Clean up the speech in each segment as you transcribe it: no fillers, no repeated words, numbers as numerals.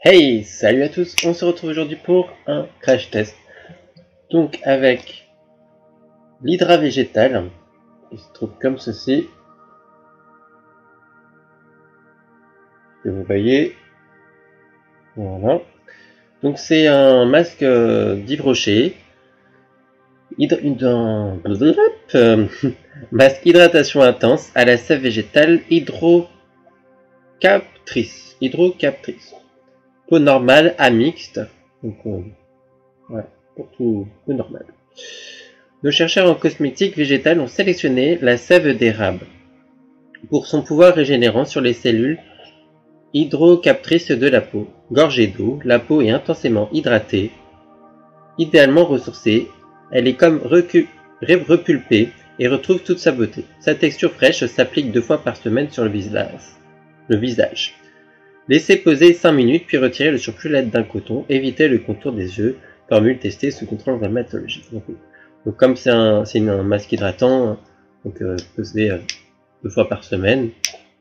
Hey, salut à tous, on se retrouve aujourd'hui pour un crash test. Donc avec l'hydra végétal, il se trouve comme ceci. Que vous voyez. Voilà. Donc c'est un masque d'Yves Rocher. Masque hydratation intense à la sève végétale hydrocaptrice. Peau normale à mixte. Donc ouais, pour tout peu normal. Nos chercheurs en cosmétique végétale ont sélectionné la sève d'érable pour son pouvoir régénérant sur les cellules hydrocaptrices de la peau. Gorgée d'eau, la peau est intensément hydratée, idéalement ressourcée. Elle est comme repulpée et retrouve toute sa beauté. Sa texture fraîche s'applique 2 fois par semaine sur le visage. Laissez poser 5 minutes puis retirez le surplus à l'aide d'un coton. Évitez le contour des yeux. Formule testée sous contrôle dermatologique. Donc comme c'est un masque hydratant, donc posé 2 fois par semaine,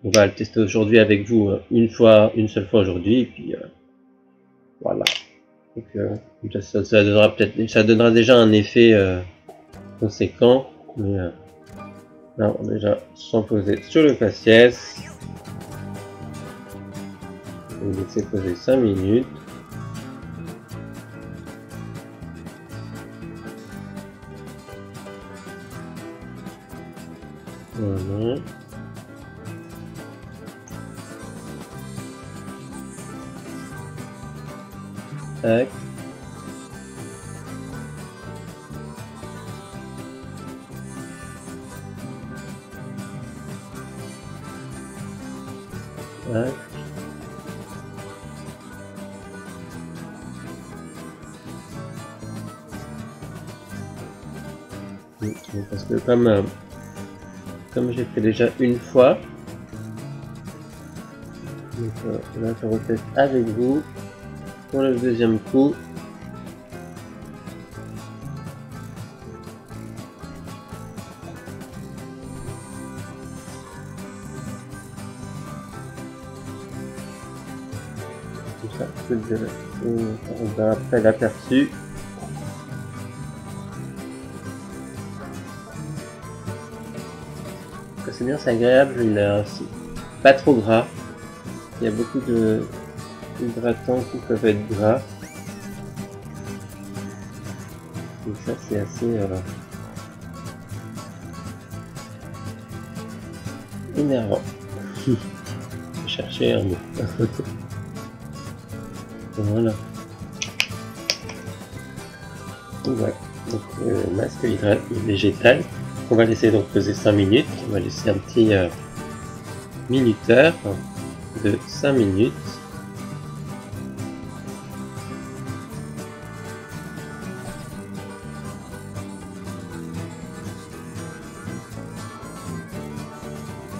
on va le tester aujourd'hui avec vous une seule fois aujourd'hui, et puis voilà. Donc ça donnera déjà un effet conséquent, mais là on va déjà s'en poser sur le faciès. On va laisser poser 5 minutes. Voilà. Tac. Tac. Parce que comme j'ai fait déjà une fois, donc là je reteste avec vous pour le deuxième coup. Tout ça, on verra après l'aperçu. C'est bien, c'est agréable, il est pas trop gras. Il y a beaucoup de hydratants qui peuvent être gras. Et ça c'est assez énervant. Je vais chercher un mot. Voilà. Ouais. Donc masque végétal. On va laisser donc poser 5 minutes. On va laisser un petit minuteur de 5 minutes.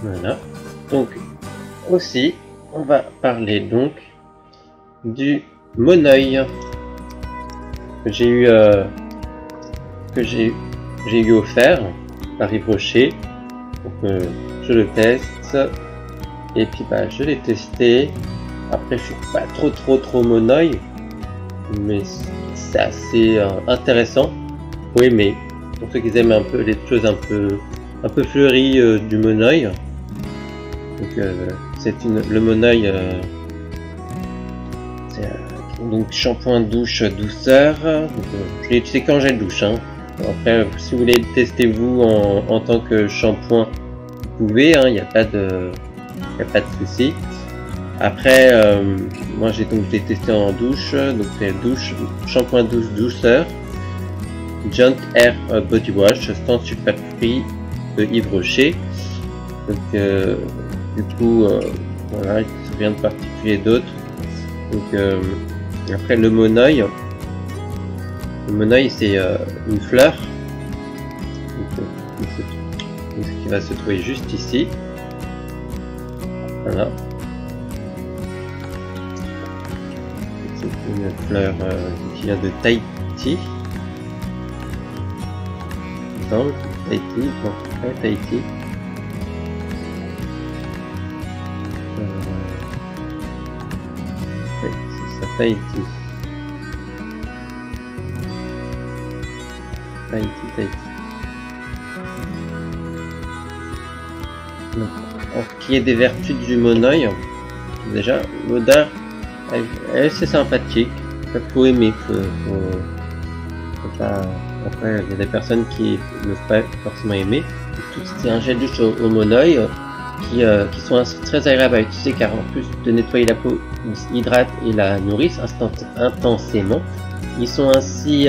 Voilà. Donc aussi, on va parler donc du monoeil que j'ai eu offert par Yves Rocher. Donc je le teste et puis je l'ai testé. Après je suis pas trop monoeil, mais c'est assez intéressant. Oui, mais pour ceux qui aiment un peu les choses un peu fleuries du monoeil. Donc c'est le monoeil, donc shampoing douche douceur. Je l'ai utilisé quand j'ai le douche. Hein. Après, si vous voulez le tester vous en tant que shampoing, vous pouvez. Il n'y a pas de souci. Après, moi j'ai testé en douche. Donc c'est shampoing douche douceur, Junk Air Body Wash, stand super free de Yves Rocher. Donc du coup, voilà, rien de particulier d'autre. Donc après le monoeil c'est une fleur qui va se trouver juste ici. Voilà. C'est une fleur qui vient de Tahiti. Tahiti. Tahiti. Tahiti. Donc, en ce qui est des vertus du monoï, déjà, l'odeur, elle c'est sympathique. Faut aimer, faut pas... Après, il y a des personnes qui ne peuvent pas forcément aimer. C'est un gel douche au monoï qui sont très agréables à utiliser car en plus de nettoyer la peau, ils hydratent et la nourrissent intensément. Ils sont ainsi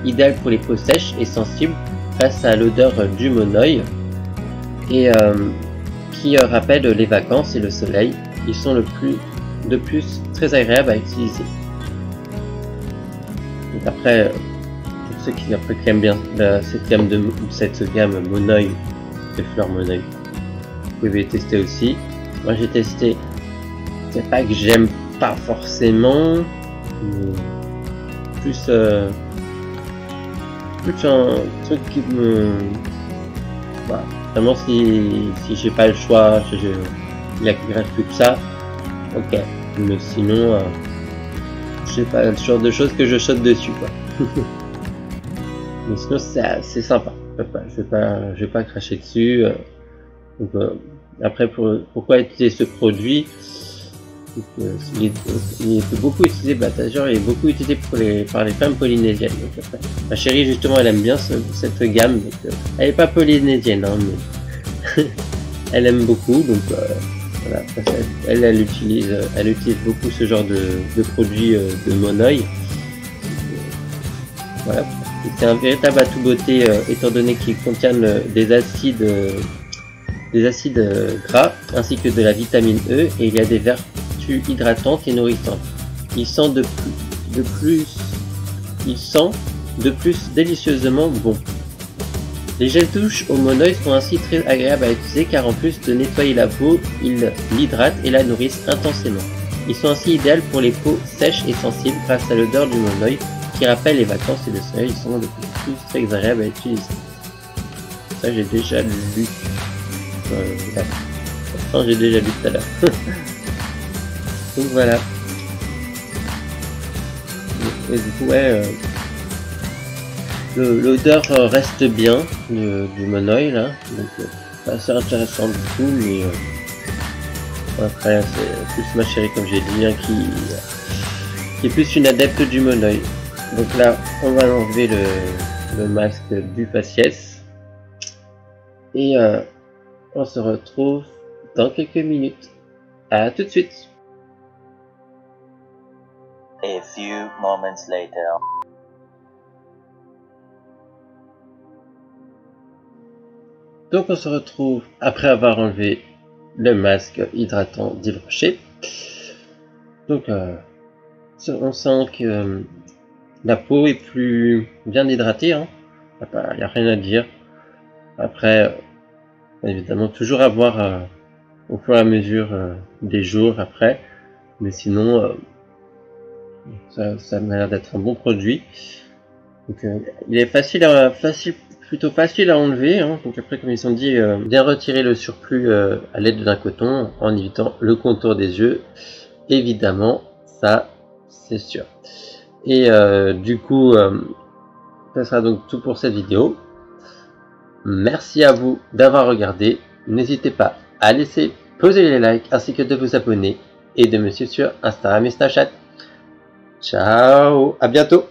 idéaux pour les peaux sèches et sensibles face à l'odeur du monoï et qui rappellent les vacances et le soleil. Ils sont de plus très agréables à utiliser. Donc après, pour ceux qui aiment bien cette gamme monoï de fleurs monoï, vous pouvez tester aussi. Moi j'ai testé, c'est pas que j'aime pas forcément, mais plus un truc qui me... Voilà. Vraiment si j'ai pas le choix, il reste plus que ça, ok, mais sinon c'est pas le genre de choses que je saute dessus quoi. Mais sinon c'est sympa, je vais pas cracher dessus. Donc, après pourquoi utiliser ce produit, il est beaucoup utilisé, Batageur est beaucoup utilisé par les femmes polynésiennes. Donc, après, ma chérie justement elle aime bien cette gamme, donc, elle est pas polynésienne hein, mais elle aime beaucoup, donc voilà, elle utilise beaucoup ce genre de produits de monoï. Voilà, c'est un véritable atout beauté étant donné qu'ils contiennent des acides gras ainsi que de la vitamine E et il y a des vertus hydratantes et nourrissantes. Il sent de plus délicieusement bon. Les gels douche au monoï sont ainsi très agréables à utiliser car en plus de nettoyer la peau, ils l'hydratent et la nourrissent intensément. Ils sont ainsi idéaux pour les peaux sèches et sensibles grâce à l'odeur du monoï qui rappelle les vacances et le soleil. Ils sont de plus très agréables à utiliser. Ça j'ai déjà lu. Pourtant j'ai déjà lu tout à l'heure. Donc voilà. Et du coup ouais, l'odeur reste bien du monoï là, donc c'est assez intéressant du coup, mais après c'est plus ma chérie comme j'ai dit hein, qui est plus une adepte du monoï. Donc là on va enlever le masque du faciès et on se retrouve dans quelques minutes. À tout de suite. A few moments later. Donc on se retrouve après avoir enlevé le masque hydratant d'Yves Rocher. Donc on sent que la peau est plus bien hydratée, hein. Il n'y a rien à dire. Après, évidemment toujours à voir au fur et à mesure des jours après. Mais sinon, ça m'a l'air d'être un bon produit. Donc il est plutôt facile à enlever, hein. Donc après comme ils ont dit, bien retirer le surplus à l'aide d'un coton en évitant le contour des yeux, évidemment, ça c'est sûr. Et du coup ça sera donc tout pour cette vidéo. Merci à vous d'avoir regardé, n'hésitez pas à laisser poser les likes ainsi que de vous abonner et de me suivre sur Instagram et Snapchat. Ciao, à bientôt.